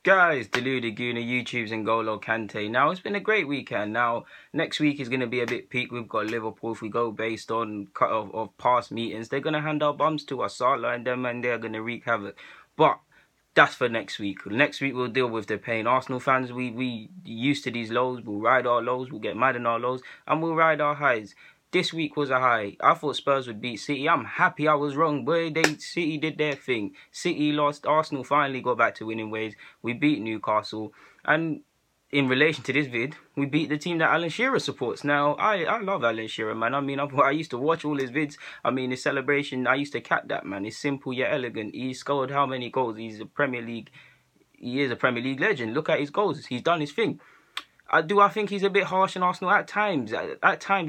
Guys, Deluded Gooner, YouTube's and Golo Kante. Now, it's been a great weekend. Now, next week is going to be a bit peak. We've got Liverpool. If we go based on cut of past meetings, they're going to hand our bums to us. Salah and them, and they're going to wreak havoc. But that's for next week. Next week, we'll deal with the pain. Arsenal fans, we used to these lows. We'll ride our lows. We'll get mad in our lows. And we'll ride our highs. This week was a high. I thought Spurs would beat City. I'm happy I was wrong. Boy, City did their thing. City lost. Arsenal finally got back to winning ways. We beat Newcastle. And in relation to this vid, we beat the team that Alan Shearer supports. Now, I love Alan Shearer, man. I mean, I used to watch all his vids. I mean, his celebration, I used to cap that, man. It's simple yet elegant. He scored how many goals? He is a Premier League legend. Look at his goals. He's done his thing. Do I think he's a bit harsh on Arsenal? At times,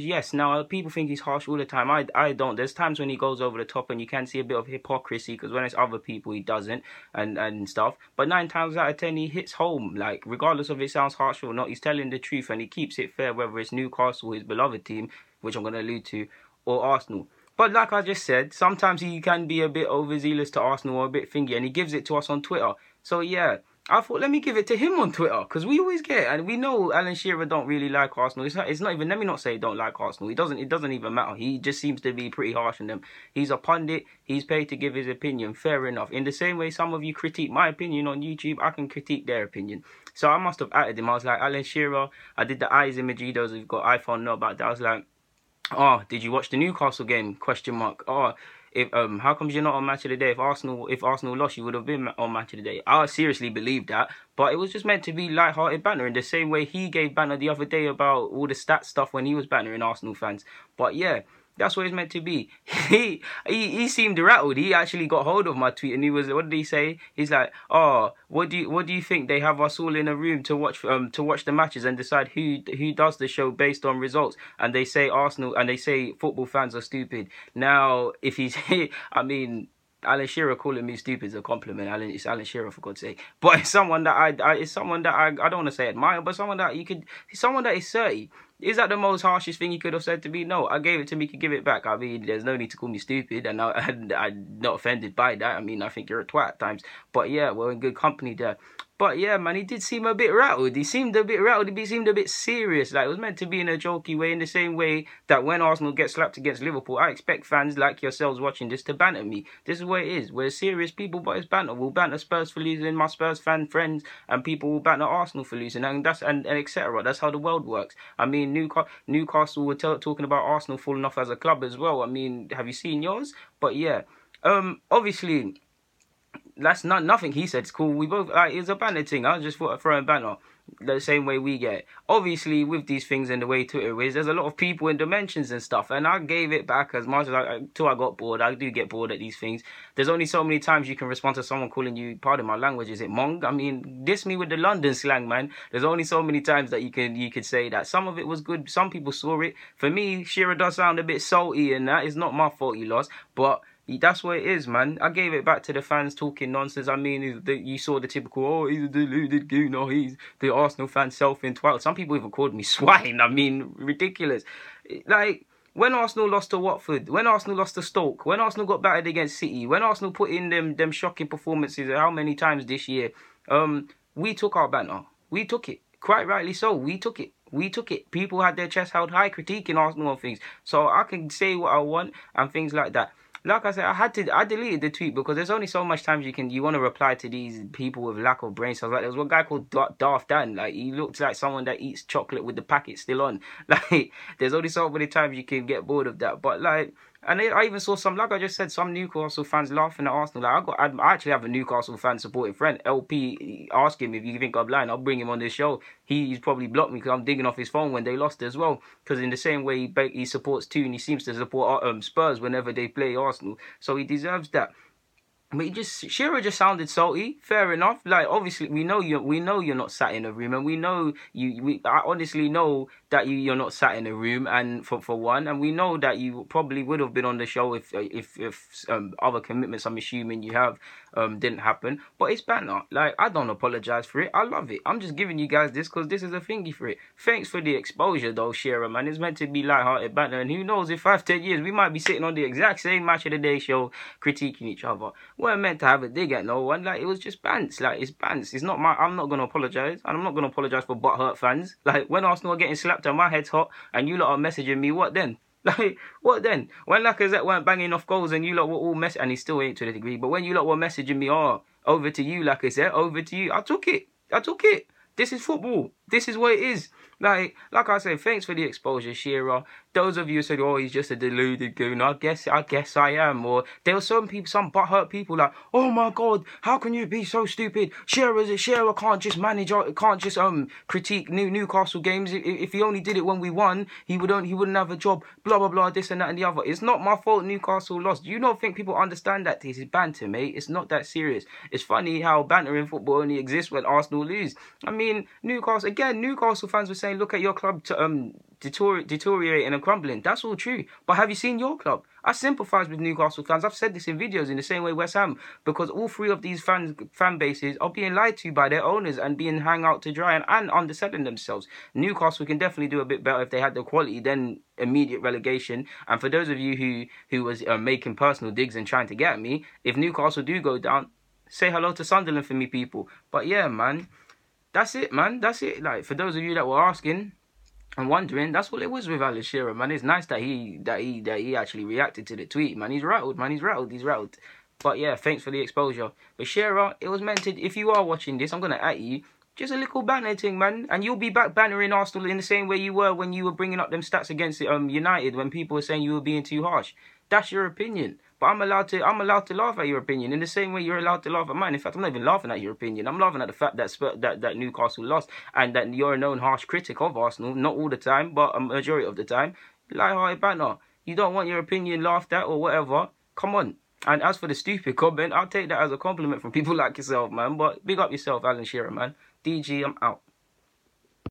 yes. Now, people think he's harsh all the time. I don't. There's times when he goes over the top and you can see a bit of hypocrisy, because when it's other people, he doesn't and stuff. But 9 times out of 10, he hits home. Like, regardless of if it sounds harsh or not, he's telling the truth and he keeps it fair, whether it's Newcastle, his beloved team, which I'm going to allude to, or Arsenal. But like I just said, sometimes he can be a bit overzealous to Arsenal or a bit thingy, and he gives it to us on Twitter. So, yeah. I thought, let me give it to him on Twitter, because we always get, and we know Alan Shearer don't really like Arsenal. It's not even, let me not say he don't like Arsenal. It doesn't even matter. He just seems to be pretty harsh on them. He's a pundit. He's paid to give his opinion. Fair enough. In the same way some of you critique my opinion on YouTube, I can critique their opinion. So I must have added him. I was like, Alan Shearer, I did the eyes emoji. Those who've got iPhone know about that. I was like, oh, did you watch the Newcastle game? Question mark. Oh, how comes you're not on Match of the Day? If Arsenal lost, you would have been on Match of the Day. I seriously believe that, but it was just meant to be light-hearted banter, in the same way he gave banter the other day about all the stats stuff when he was bantering Arsenal fans. But yeah, that's what it's meant to be. He seemed rattled. He actually got hold of my tweet and he was, what did he say? He's like, oh, what do you think? They have us all in a room to watch the matches and decide who does the show based on results. And they say Arsenal, and they say football fans are stupid. Now, if he's, I mean, Alan Shearer calling me stupid is a compliment. It's Alan Shearer, for God's sake. But it's someone that I don't want to say admire, but someone that is 30. Is that the most harshest thing he could have said to me? No, I gave it to him, he could give it back. I mean, there's no need to call me stupid, and I'm not offended by that. I mean, I think you're a twat at times. But yeah, we're in good company there. But yeah, man, he did seem a bit rattled. He seemed a bit serious. Like, it was meant to be in a jokey way, in the same way that when Arsenal gets slapped against Liverpool, I expect fans like yourselves watching this to banter me. This is what it is. We're serious people, but it's banter. We'll banter Spurs for losing, my Spurs fan friends, and people will banter Arsenal for losing, and etc. That's how the world works. I mean, Newcastle were talking about Arsenal falling off as a club as well. I mean, have you seen yours? But yeah, obviously, that's nothing he said. It's cool. We both, it's a banner thing. I was just throwing banner the same way we get. Obviously, with these things and the way Twitter is, there's a lot of people in dimensions and stuff, and I gave it back as much as till I got bored. I do get bored at these things. There's only so many times you can respond to someone calling you, pardon my language, is it mong? I mean, diss me with the London slang, man. There's only so many times that you could say that. Some of it was good. Some people saw it. For me, Shearer does sound a bit salty, and that is not my fault he lost, but that's what it is, man. I gave it back to the fans talking nonsense. I mean, you saw the typical, oh, he's a deluded gooner, he's the Arsenal fan self-entwiled. Some people even called me swine. I mean, ridiculous. Like, when Arsenal lost to Watford, when Arsenal lost to Stoke, when Arsenal got battered against City, when Arsenal put in them shocking performances, how many times this year, we took our banter. We took it. Quite rightly so. We took it. People had their chest held high critiquing Arsenal and things. So I can say what I want and things like that. Like I said, I deleted the tweet because there's only so much times you want to reply to these people with lack of brain cells. Like, there was one guy called Daft Dan. Like, he looks like someone that eats chocolate with the packet still on. Like, there's only so many times you can get bored of that. But like, and I even saw some, like I just said, some Newcastle fans laughing at Arsenal. Like, I actually have a Newcastle fan supporting friend, LP. Ask him if you think I'm lying. I'll bring him on this show. He's probably blocked me because I'm digging off his phone when they lost as well. Because in the same way he supports two, and he seems to support Spurs whenever they play Arsenal. So he deserves that. But Shearer just sounded salty. Fair enough. Like, obviously, we know you're not sat in a room, and we know I honestly know that you're not sat in a room, and for one, and we know that you probably would have been on the show if other commitments, I'm assuming you have, didn't happen. But it's banter. Like, I don't apologize for it. I love it. I'm just giving you guys this because this is a thingy for it. Thanks for the exposure though, Shearer, man. It's meant to be light-hearted banter, and who knows, in 5-10 years we might be sitting on the exact same Match of the Day show critiquing each other. We're meant to have a dig at no one. Like, it was just bants. Like, it's bants. It's not my. I'm not gonna apologize, and I'm not gonna apologize for butthurt fans. Like, when Arsenal are getting slapped and my head's hot, and you lot are messaging me, what then? Like, what then? When Lacazette weren't banging off goals and you lot were all and he still ain't to the degree, but when you lot were messaging me, oh, over to you, Lacazette, over to you, I took it. This is football. This is what it is. Like I said, thanks for the exposure, Shearer. Those of you who said, oh, he's just a deluded goon, I guess I am. Or there were some people, some butthurt people like, oh my God, how can you be so stupid? Shearer can't just manage, can't just critique Newcastle games. If he only did it when we won, he wouldn't have a job. Blah blah blah, this and that and the other. It's not my fault Newcastle lost. You don't think people understand that this is banter, mate? It's not that serious. It's funny how banter in football only exists when Arsenal lose. I mean, Newcastle fans were saying, look at your club deteriorating and crumbling. That's all true. But have you seen your club? I sympathise with Newcastle fans. I've said this in videos in the same way West Ham, because all three of these fan bases are being lied to by their owners and being hung out to dry and underselling themselves. Newcastle can definitely do a bit better if they had the quality than immediate relegation. And for those of you who was making personal digs and trying to get at me, if Newcastle do go down, say hello to Sunderland for me, people. But yeah, man, that's it, man. That's it. Like, for those of you that were asking and wondering, that's what it was with Alan Shearer, man. It's nice that he actually reacted to the tweet, man. He's rattled, man. He's rattled. But yeah, thanks for the exposure. But Shearer, it was meant to, if you are watching this, I'm gonna at you. Just a little banter thing, man. And you'll be back bantering Arsenal in the same way you were when you were bringing up them stats against United, when people were saying you were being too harsh. That's your opinion. But I'm allowed to laugh at your opinion in the same way you're allowed to laugh at mine. In fact, I'm not even laughing at your opinion. I'm laughing at the fact that Newcastle lost and that you're a known harsh critic of Arsenal. Not all the time, but a majority of the time. Light-hearted banter. You don't want your opinion laughed at or whatever. Come on. And as for the stupid comment, I'll take that as a compliment from people like yourself, man. But big up yourself, Alan Shearer, man. DG, I'm out.